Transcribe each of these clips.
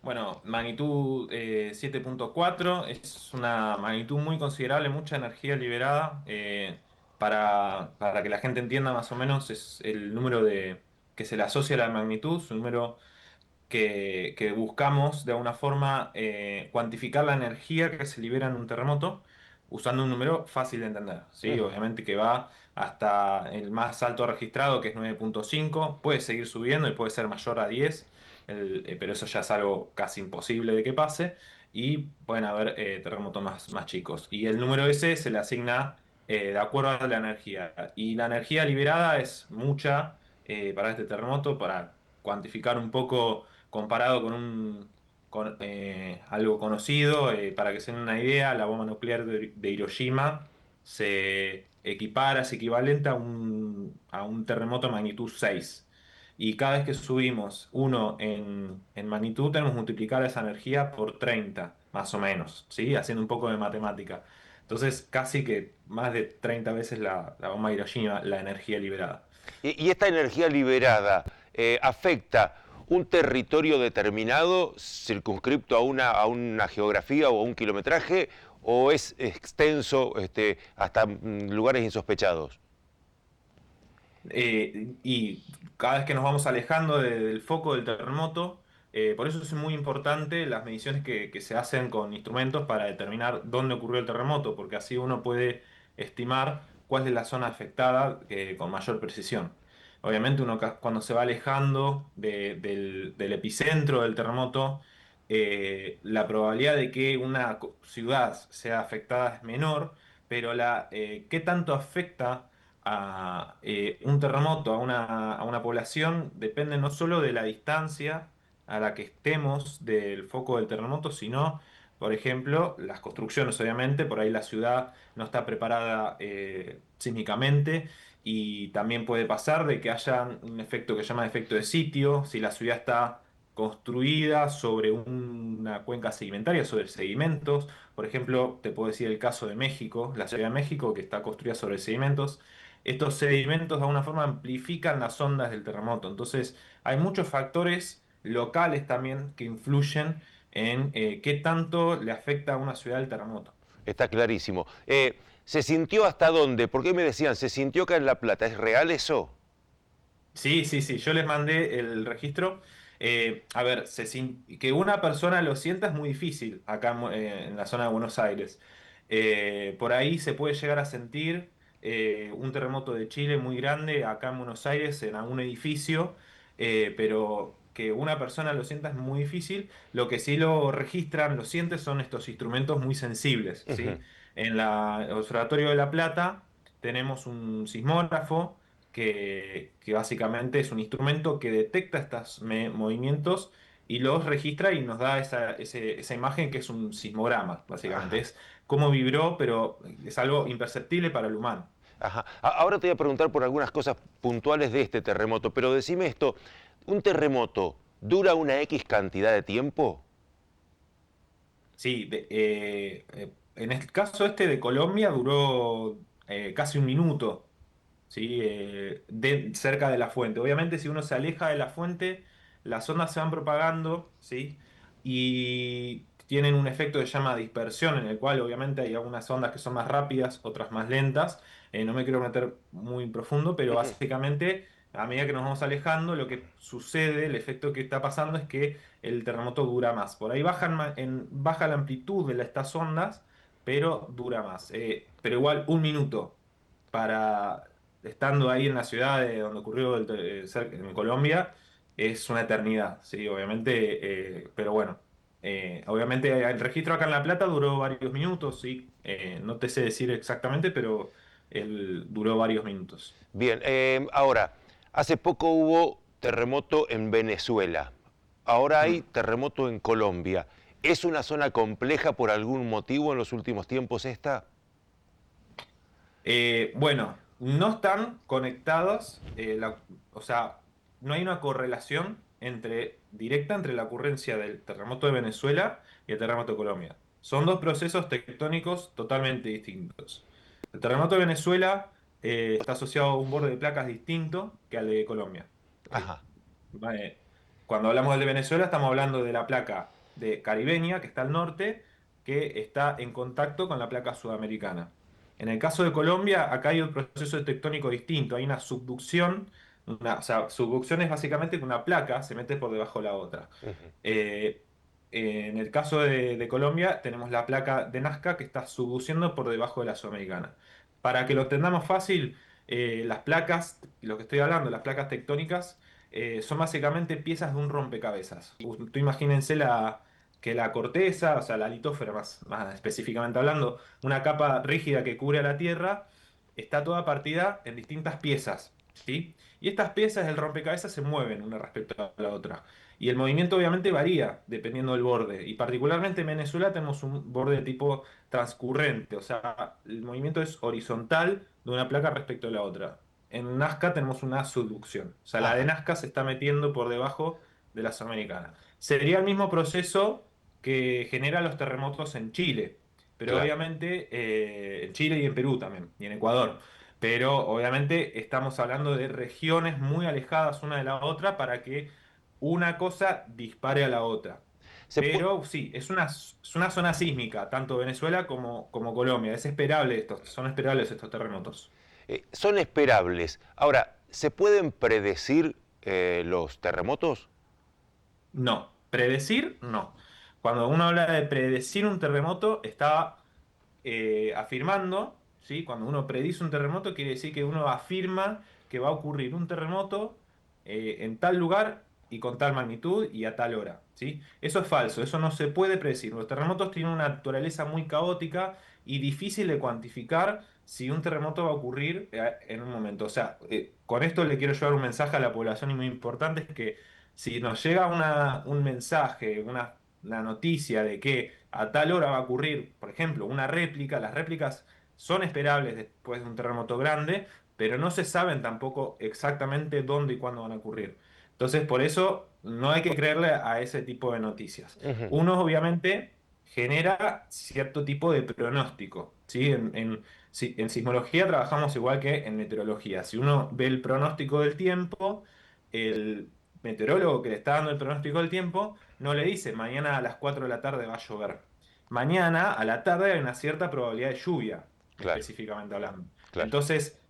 Bueno, magnitud 7.4 es una magnitud muy considerable, mucha energía liberada. Para que la gente entienda más o menos, es el número que se le asocia a la magnitud, su número que buscamos de alguna forma cuantificar la energía que se libera en un terremoto usando un número fácil de entender, ¿sí? Ujú. Obviamente que va hasta el más alto registrado, que es 9.5, puede seguir subiendo y puede ser mayor a 10, pero eso ya es algo casi imposible de que pase, y pueden haber terremotos más chicos. Y el número ese se le asigna de acuerdo a la energía. Y la energía liberada es mucha para este terremoto, para cuantificar un poco comparado con algo conocido, para que se den una idea, la bomba nuclear de Hiroshima se equipara, es equivalente a un terremoto de magnitud 6. Y cada vez que subimos uno en magnitud, tenemos que multiplicar esa energía por 30 más o menos, ¿sí? Haciendo un poco de matemática. Entonces, casi que más de 30 veces la bomba de Hiroshima, la energía liberada. Y esta energía liberada afecta un territorio determinado, circunscripto a una geografía o a un kilometraje, o es extenso hasta lugares insospechados. Y cada vez que nos vamos alejando del foco del terremoto, por eso es muy importante las mediciones que se hacen con instrumentos para determinar dónde ocurrió el terremoto, porque así uno puede estimar cuál es la zona afectada con mayor precisión. Obviamente uno cuando se va alejando del epicentro del terremoto, la probabilidad de que una ciudad sea afectada es menor, pero qué tanto afecta a un terremoto a una población depende no solo de la distancia a la que estemos del foco del terremoto, sino, por ejemplo, las construcciones, obviamente, por ahí la ciudad no está preparada sísmicamente y también puede pasar de que haya un efecto que se llama efecto de sitio, si la ciudad está construida sobre una cuenca sedimentaria, sobre sedimentos. Por ejemplo, te puedo decir el caso de México, la Ciudad de México, que está construida sobre sedimentos. Estos sedimentos de alguna forma amplifican las ondas del terremoto. Entonces, hay muchos factores locales también que influyen en qué tanto le afecta a una ciudad el terremoto. Está clarísimo. ¿Se sintió hasta dónde? ¿Por qué me decían, se sintió acá en La Plata? ¿Es real eso? Sí, sí, sí, yo les mandé el registro. A ver, que una persona lo sienta es muy difícil acá en la zona de Buenos Aires. Por ahí se puede llegar a sentir un terremoto de Chile muy grande acá en Buenos Aires, en algún edificio, pero que una persona lo sienta es muy difícil. Lo que sí lo registran, lo sienten, son estos instrumentos muy sensibles, ¿sí? Ujú. El Observatorio de La Plata tenemos un sismógrafo que básicamente es un instrumento que detecta estos movimientos y los registra y nos da esa imagen que es un sismograma, básicamente. Ajá. Es cómo vibró, pero es algo imperceptible para el humano. Ajá. Ahora te voy a preguntar por algunas cosas puntuales de este terremoto, pero decime esto, ¿un terremoto dura una X cantidad de tiempo? Sí, en el caso este de Colombia duró casi un minuto. ¿Sí? Cerca de la fuente. Obviamente, si uno se aleja de la fuente, las ondas se van propagando, ¿sí? Y tienen un efecto que se llama dispersión, en el cual obviamente hay algunas ondas que son más rápidas, otras más lentas. No me quiero meter muy profundo, pero Ujú. básicamente, a medida que nos vamos alejando, lo que sucede, el efecto que está pasando es que el terremoto dura más. Por ahí baja la amplitud de estas ondas, pero dura más. Pero igual, un minuto para estando ahí en la ciudad de donde ocurrió en Colombia, es una eternidad, sí, obviamente, pero bueno, obviamente el registro acá en La Plata duró varios minutos, sí, no te sé decir exactamente, pero él duró varios minutos. Bien, ahora, hace poco hubo terremoto en Venezuela, ahora hay Mm. terremoto en Colombia. ¿Es una zona compleja por algún motivo en los últimos tiempos esta? Bueno, no están conectados, o sea, no hay una correlación directa entre la ocurrencia del terremoto de Venezuela y el terremoto de Colombia. Son dos procesos tectónicos totalmente distintos. El terremoto de Venezuela está asociado a un borde de placas distinto que al de Colombia. Eh, Ajá. vale. cuando hablamos de Venezuela estamos hablando de la placa de caribeña, que está al norte, que está en contacto con la placa sudamericana. En el caso de Colombia, acá hay un proceso tectónico distinto, hay una subducción, o sea, subducción es básicamente que una placa se mete por debajo de la otra. Ujú. Eh, en el caso de Colombia, tenemos la placa de Nazca que está subduciendo por debajo de la sudamericana. Para que lo entendamos fácil, las placas, lo que estoy hablando, las placas tectónicas, son básicamente piezas de un rompecabezas. Tú imagínense que la corteza, o sea, la litósfera más específicamente hablando, una capa rígida que cubre a la Tierra, está toda partida en distintas piezas, ¿sí? Y estas piezas del rompecabezas se mueven una respecto a la otra. Y el movimiento obviamente varía dependiendo del borde. Y particularmente en Venezuela tenemos un borde de tipo transcurrente, o sea, el movimiento es horizontal de una placa respecto a la otra. En Nazca tenemos una subducción, o sea, la de Ajá, Nazca se está metiendo por debajo de la sudamericana. Sería el mismo proceso que genera los terremotos en Chile, pero claro. obviamente en Chile y en Perú también, y en Ecuador. Pero obviamente estamos hablando de regiones muy alejadas una de la otra para que una cosa dispare a la otra. Se pu- Pero sí, es una zona sísmica, tanto Venezuela como Colombia. Es esperable son esperables estos terremotos. Son esperables. Ahora, ¿se pueden predecir los terremotos? No, predecir, no. Cuando uno habla de predecir un terremoto, está afirmando, ¿sí? Cuando uno predice un terremoto, quiere decir que uno afirma que va a ocurrir un terremoto en tal lugar y con tal magnitud y a tal hora, ¿sí? Eso es falso, eso no se puede predecir. Los terremotos tienen una naturaleza muy caótica y difícil de cuantificar si un terremoto va a ocurrir en un momento. O sea, con esto le quiero llevar un mensaje a la población y muy importante, es que si nos llega un mensaje, una noticia de que a tal hora va a ocurrir, por ejemplo, una réplica, las réplicas son esperables después de un terremoto grande, pero no se saben tampoco exactamente dónde y cuándo van a ocurrir. Entonces, por eso no hay que creerle a ese tipo de noticias. Ujú. Uno, obviamente, genera cierto tipo de pronóstico, ¿sí? En sismología trabajamos igual que en meteorología. Si uno ve el pronóstico del tiempo, el meteorólogo que le está dando el pronóstico del tiempo no le dice mañana a las 4 de la tarde va a llover. Mañana a la tarde hay una cierta probabilidad de lluvia, Claro, específicamente hablando. claro. Entonces,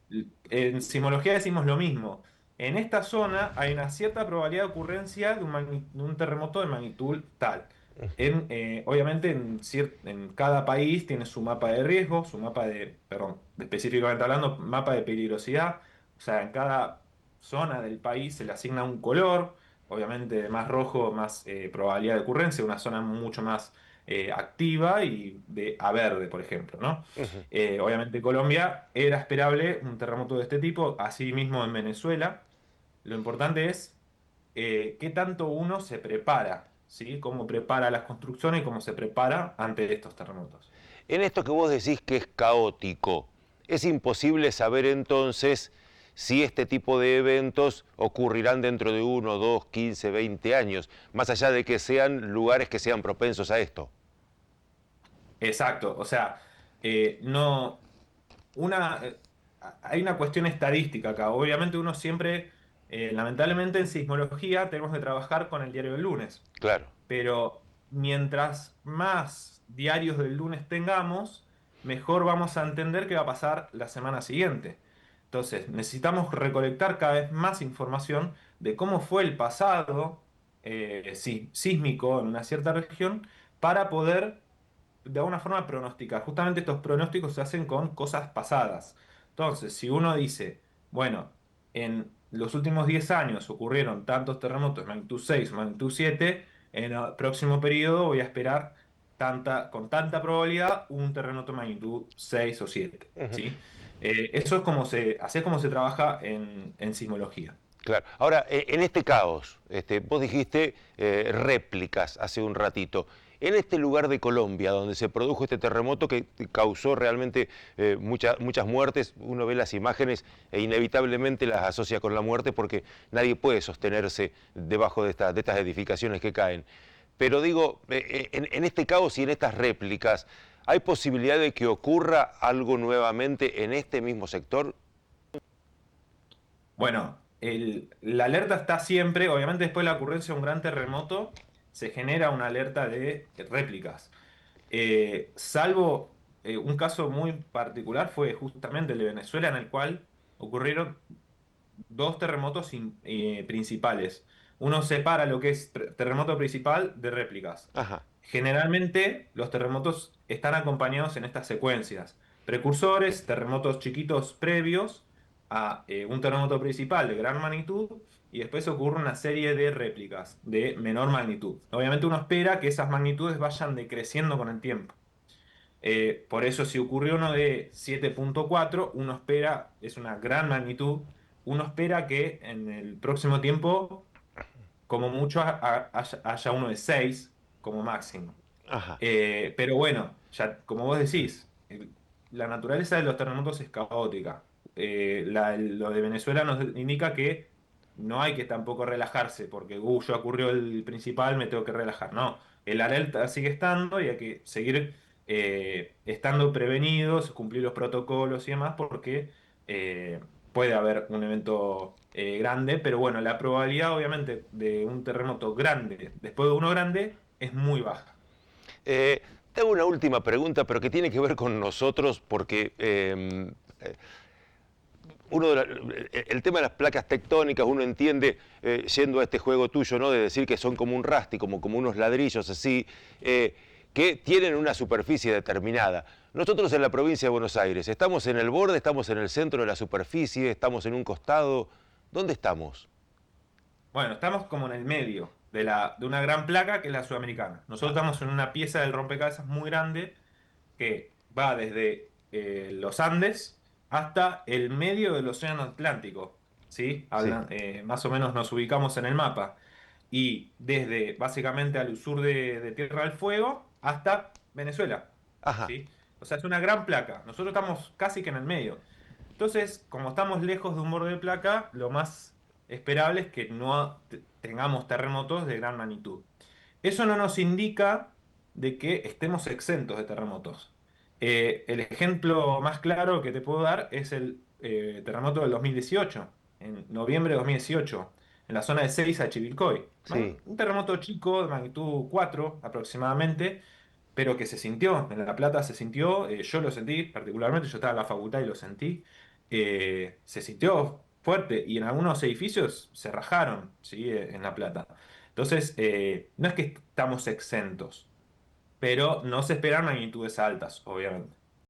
en sismología decimos lo mismo. En esta zona hay una cierta probabilidad de ocurrencia de un terremoto de magnitud tal. Obviamente en cada país tiene su mapa de riesgo, su mapa perdón, específicamente hablando, mapa de peligrosidad. O sea, en cada zona del país se le asigna un color, obviamente de más rojo, más probabilidad de ocurrencia, una zona mucho más activa y de a verde, por ejemplo, ¿no? Ujú. Obviamente Colombia era esperable un terremoto de este tipo, así mismo en Venezuela. Lo importante es qué tanto uno se prepara, ¿sí? Cómo prepara las construcciones y cómo se prepara ante estos terremotos. En esto que vos decís que es caótico, es imposible saber entonces si este tipo de eventos ocurrirán dentro de 1, 2, 15, 20 años, más allá de que sean lugares que sean propensos a esto. Exacto, o sea, no, hay una cuestión estadística acá. Obviamente uno siempre, lamentablemente en sismología tenemos que trabajar con el diario del lunes, Claro. pero mientras más diarios del lunes tengamos, mejor vamos a entender qué va a pasar la semana siguiente. Entonces, necesitamos recolectar cada vez más información de cómo fue el pasado sísmico en una cierta región para poder de alguna forma pronosticar. Justamente estos pronósticos se hacen con cosas pasadas. Entonces, si uno dice, bueno, en los últimos 10 años ocurrieron tantos terremotos, magnitud 6, magnitud 7, en el próximo periodo voy a esperar con tanta probabilidad un terremoto de magnitud 6 o 7, Ujú. ¿sí? Eso es así es como se trabaja en sismología. Claro. Ahora, en este caos, vos dijiste réplicas hace un ratito. En este lugar de Colombia, donde se produjo este terremoto que causó realmente muchas muertes, uno ve las imágenes e inevitablemente las asocia con la muerte porque nadie puede sostenerse debajo de estas edificaciones que caen. Pero digo, en este caos y en estas réplicas, ¿hay posibilidad de que ocurra algo nuevamente en este mismo sector? Bueno. la alerta está siempre, obviamente después de la ocurrencia de un gran terremoto, se genera una alerta de réplicas. Salvo un caso muy particular fue justamente el de Venezuela, en el cual ocurrieron dos terremotos principales. Uno separa lo que es terremoto principal de réplicas. Ajá, Generalmente los terremotos están acompañados en estas secuencias. Precursores, terremotos chiquitos previos a un terremoto principal de gran magnitud y después ocurre una serie de réplicas de menor magnitud. Obviamente uno espera que esas magnitudes vayan decreciendo con el tiempo. Por eso si ocurrió uno de 7,4, uno espera, es una gran magnitud, uno espera que en el próximo tiempo, como mucho, haya uno de 6 como máximo. ajá. Pero bueno, ya como vos decís, la naturaleza de los terremotos es caótica. Lo de Venezuela nos indica que no hay que tampoco relajarse, porque ya ocurrió el principal, me tengo que relajar. No, el alerta sigue estando y hay que seguir estando prevenidos, cumplir los protocolos y demás, porque puede haber un evento grande, pero bueno, la probabilidad obviamente de un terremoto grande, después de uno grande, es muy baja. Eh, Te hago una última pregunta, pero que tiene que ver con nosotros, porque el tema de las placas tectónicas, uno entiende, yendo a este juego tuyo, ¿no? De decir que son como un rasti, como unos ladrillos así, que tienen una superficie determinada. Nosotros en la provincia de Buenos Aires, ¿estamos en el borde, estamos en el centro de la superficie, estamos en un costado? ¿Dónde estamos? Bueno, estamos como en el medio de una gran placa que es la sudamericana. Nosotros Ah, estamos en una pieza del rompecabezas muy grande que va desde los Andes hasta el medio del Océano Atlántico. ¿Sí? sí. Más o menos nos ubicamos en el mapa. Y desde básicamente al sur de Tierra del Fuego hasta Venezuela. Ajá. ¿Sí? O sea, es una gran placa. Nosotros estamos casi que en el medio. Entonces, como estamos lejos de un borde de placa, lo más esperable es que no tengamos terremotos de gran magnitud. Eso no nos indica de que estemos exentos de terremotos. El ejemplo más claro que te puedo dar es el terremoto del 2018, en noviembre de 2018, en la zona de Seiza, Chivilcoy. Sí. Un terremoto chico de magnitud 4 aproximadamente, pero que se sintió, en La Plata se sintió, yo lo sentí particularmente, yo estaba en la facultad y lo sentí, se sintió fuerte y en algunos edificios se rajaron, ¿sí? En La Plata. Entonces, no es que estamos exentos, pero no se esperan magnitudes altas, obviamente.